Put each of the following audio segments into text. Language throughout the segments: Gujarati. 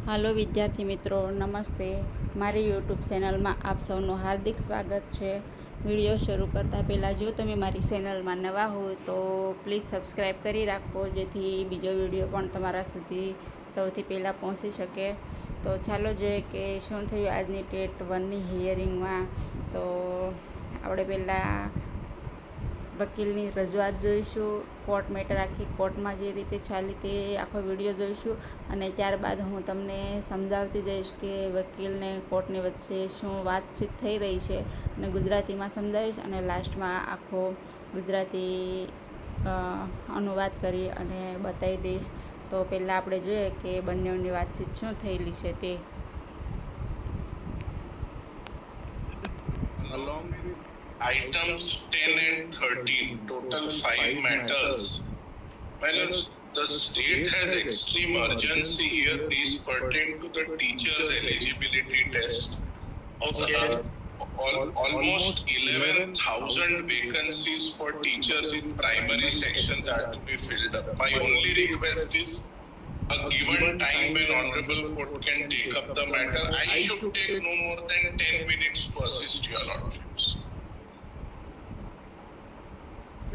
હાલો વિદ્યાર્થી મિત્રો, નમસ્તે. મારી યુટ્યુબ ચેનલમાં આપ સૌનું હાર્દિક સ્વાગત છે. વિડીયો શરૂ કરતાં પહેલાં જો તમે મારી ચેનલમાં નવા હો તો પ્લીઝ સબસ્ક્રાઈબ કરી રાખો, જેથી બીજો વિડીયો પણ તમારા સુધી સૌથી પહેલાં પહોંચી શકે. તો ચાલો જોઈએ કે શું થયું આજની ટેટ 1ની હિયરિંગમાં. તો આપણે પહેલાં વકીલની રજૂઆત જોઈશું, કોર્ટ મેટર આખી કોર્ટમાં જે રીતે ચાલી તે આખો વિડીયો જોઈશું, અને ત્યારબાદ હું તમને સમજાવતી જઈશ કે વકીલને કોર્ટની વચ્ચે શું વાતચીત થઈ રહી છે, અને ગુજરાતીમાં સમજાવીશ, અને લાસ્ટમાં આખો ગુજરાતી અનુવાદ કરી અને બતાવી દઈશ. તો પહેલાં આપણે જોઈએ કે બંનેની વાતચીત શું થયેલી છે તે. Along with items 10 and 13, total 5 matters. Well, the state has extreme urgency here. These pertain to the teachers' eligibility test. Okay. Almost 11,000 vacancies for teachers in primary sections are to be filled up. My only request is a given time when Honorable Court can take up the matter. I should take no more than 10 minutes to assist your lordships.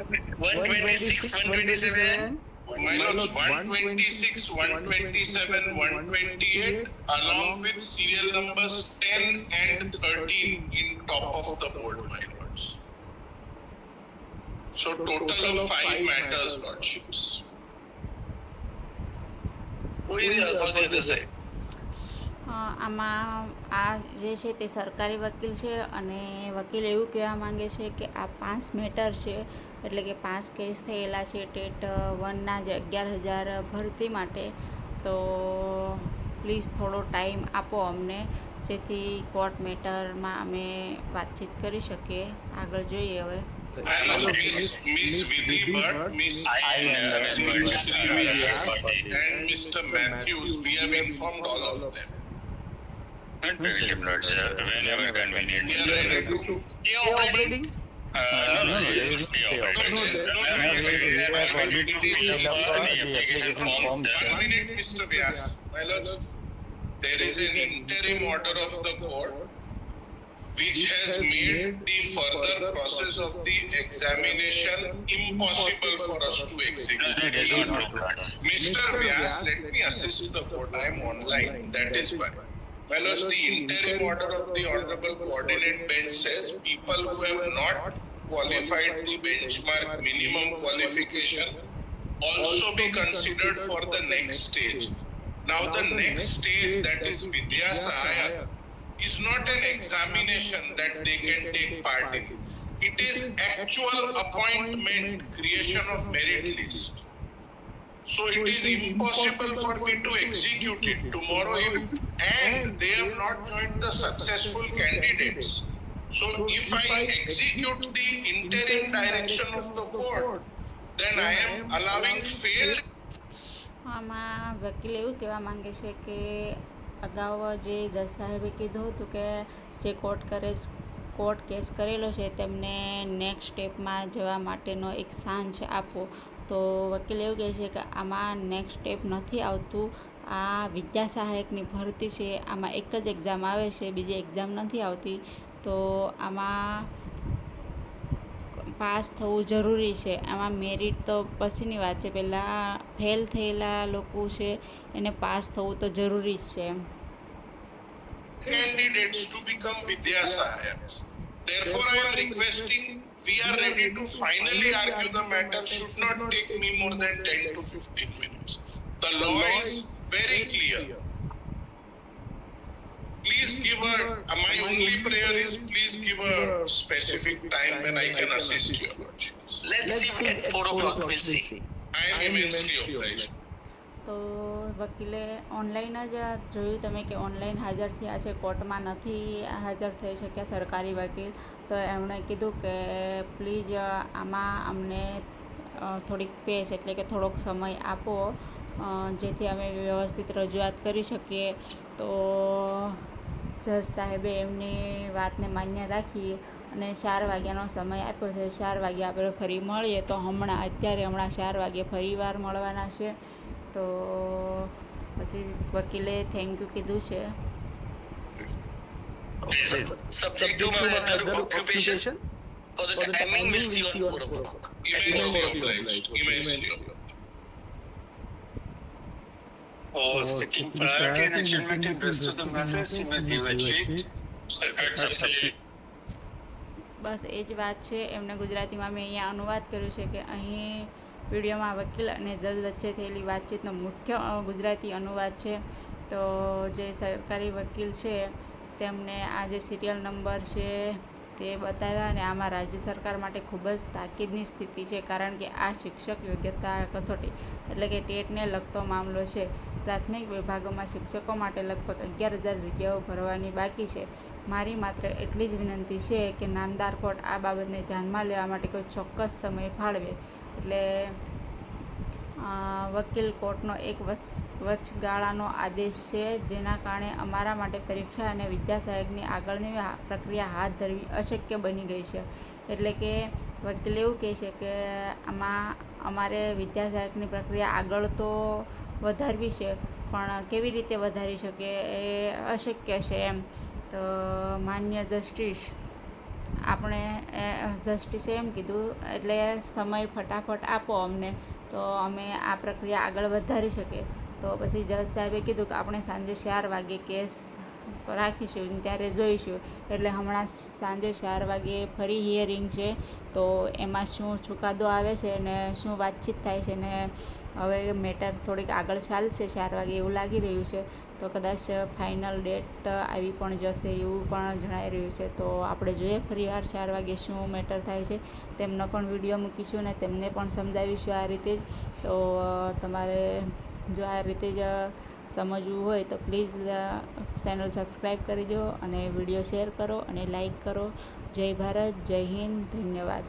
126, 127. My lords, 126, 127, 128 along with serial numbers 10 and 13 in top of the board, my lords. So total of 5 matters, lordships. Who is for the other side? આમાં આ જે છે તે સરકારી વકીલ છે, અને વકીલ એવું કહેવા માંગે છે કે આ 5 મેટર છે, એટલે કે 5 કેસ થયેલા છે ટેટ 1ના જે 11,000 ભરતી માટે. તો પ્લીઝ થોડો ટાઈમ આપો અમને, જેથી કોર્ટ મેટરમાં અમે વાતચીત કરી શકીએ. આગળ જોઈએ હવે. Miss Vidhi Bhatt, Miss and Mr. Matthews, we have informed all of them. Not really, Lord, sir. Whenever convenient. We are ready to. Stay operating? No, stay operating. We have already filled up the application form. 1 minute, Mr. Vyas. My lords, there is an interim order of the court which has made the further process of the examination impossible for us to execute. That is not true, Lord. Mr. Vyas, let me assist the court. I am online. That is why. My lords, the interim order of the Honorable Coordinate Bench says people who have not qualified the benchmark minimum qualification also be considered for the next stage. Now the next stage, that is Vidya Sahaya, is not an examination that they can take part in. It is actual appointment, creation of merit list. So it is impossible for me to execute it tomorrow and they have not joined the successful candidates. So if I execute the interim direction of the court, then I am allowing failed. આમાં વકીલ એવું કહેવા માંગે છે કે અગાઉ જે જજ સાહેબે કીધું હતું કે જે કોર્ટ કેસ કરેલો છે તેમને નેક્સ્ટ સ્ટેપમાં જવા માટેનો એક ચાન્સ આપો. તો વકીલ એવું કહે છે કે આમાં નેક્સ્ટ સ્ટેપ નથી આવતું. આ વિદ્યા સહાયકની ભરતી છે, આમાં એક જ એક્ઝામ આવે છે, બીજી એક્ઝામ નથી આવતી. તો આમાં પાસ થવું જરૂરી છે. આમાં મેરિટ તો પછીની વાત છે, પહેલાં ફેલ થયેલા લોકો છે એને પાસ થવું તો જરૂરી જ છે. Candidates to become Vidya Sahayaks. Therefore, I am requesting, we are ready to finally argue the matter. Should not take me more than 10 to 15 minutes. The law is very clear. Please give her, my only prayer is please give a specific time when I can assist your lordships. Let's see at 4 o'clock, we'll see. I am immensely obliged. તો વકીલે ઓનલાઈન જ જોયું તમે કે ઓનલાઈન હાજર થયા છે, કોર્ટમાં નથી હાજર થઈ શક્યા સરકારી વકીલ. તો એમણે કીધું કે પ્લીઝ આમાં અમને થોડીક પેસ એટલે કે થોડોક સમય આપો, જેથી અમે વ્યવસ્થિત રજૂઆત કરી શકીએ. તો જજ સાહેબે એમની વાતને માન્ય રાખી અને 4 વાગ્યાનો સમય આપ્યો છે. 4 વાગ્યે આપણે ફરી મળીએ. તો હમણાં 4 વાગ્યે ફરી વાર મળવાના છે. તો પછી વકીલે થેન્ક યુ કીધું છે. Subject to my other occupation for the timing we'll see on 4 o'clock. Immensely obliged. Immensely obliged. Taking priority and achievement in rest of the matters you may have achieved. બસ એ જ વાત છે. એમને ગુજરાતીમાં મેં અહીંયા અનુવાદ કર્યું છે કે અહીં વિડીયોમાં વકીલ અને જજ વચ્ચે થયેલી વાતચીતનો મુખ્ય ગુજરાતી અનુવાદ છે. તો જે સરકારી વકીલ છે તેમને આ જે સિરિયલ નંબર છે તે બતાવ્યા અને આમાં રાજ્ય સરકાર માટે ખૂબ જ તાકીદની સ્થિતિ છે, કારણ કે આ શિક્ષક યોગ્યતા કસોટી એટલે કે ટેટને લગતો મામલો છે. પ્રાથમિક વિભાગોમાં શિક્ષકો માટે લગભગ 11,000 જગ્યાઓ ભરવાની બાકી છે. મારી માત્ર એટલી જ વિનંતી છે કે નામદાર કોર્ટ આ બાબતને ધ્યાનમાં લેવા માટે કોઈ ચોક્કસ સમય ફાળવે. એટલે વકીલ કોર્ટનો એક વચગાળાનો આદેશ છે, જેના કારણે અમારા માટે પરીક્ષા અને વિદ્યા સહાયકની આગળની પ્રક્રિયા હાથ ધરવી અશક્ય બની ગઈ છે. એટલે કે વકીલ એવું કહે છે કે આમાં અમારે વિદ્યા સહાયકની પ્રક્રિયા આગળ તો વધારવી છે, પણ કેવી રીતે વધારી શકે એ અશક્ય છે એમ. તો માન્ય જસ્ટિસે એમ કીધું, એટલે સમય ફટાફટ આપો અમને તો અમે આ પ્રક્રિયા આગળ વધારી શકીએ. તો પછી જજ સાહેબે કીધું કે આપણે સાંજે 4 વાગે કેસ રાખીશું ત્યારે જોઈશું. એટલે હમણાં સાંજે 4 વાગે ફરી હિયરિંગ છે, તો એમાં શું ચુકાદો આવે છે અને શું વાતચીત થાય છે ને હવે મેટર થોડીક આગળ ચાલશે 4 વાગે એવું લાગી રહ્યું છે. તો કદાચ ફાઇનલ ડેટ આવી પણ જશે એવું પણ જણાઈ રહ્યું છે. તો આપણે જોઈએ ફરીવાર 4 વાગે શું મેટર થાય છે. તેમનો પણ વિડીયો મૂકીશું અને તેમને પણ સમજાવીશું આ રીતે જ. તો તમારે જો આ રીતે જ સમજવું હોય તો પ્લીઝ ચેનલ સબસ્ક્રાઈબ કરી દો અને વિડીયો શેર કરો અને લાઈક કરો. જય ભારત, જય હિન્દ, ધન્યવાદ.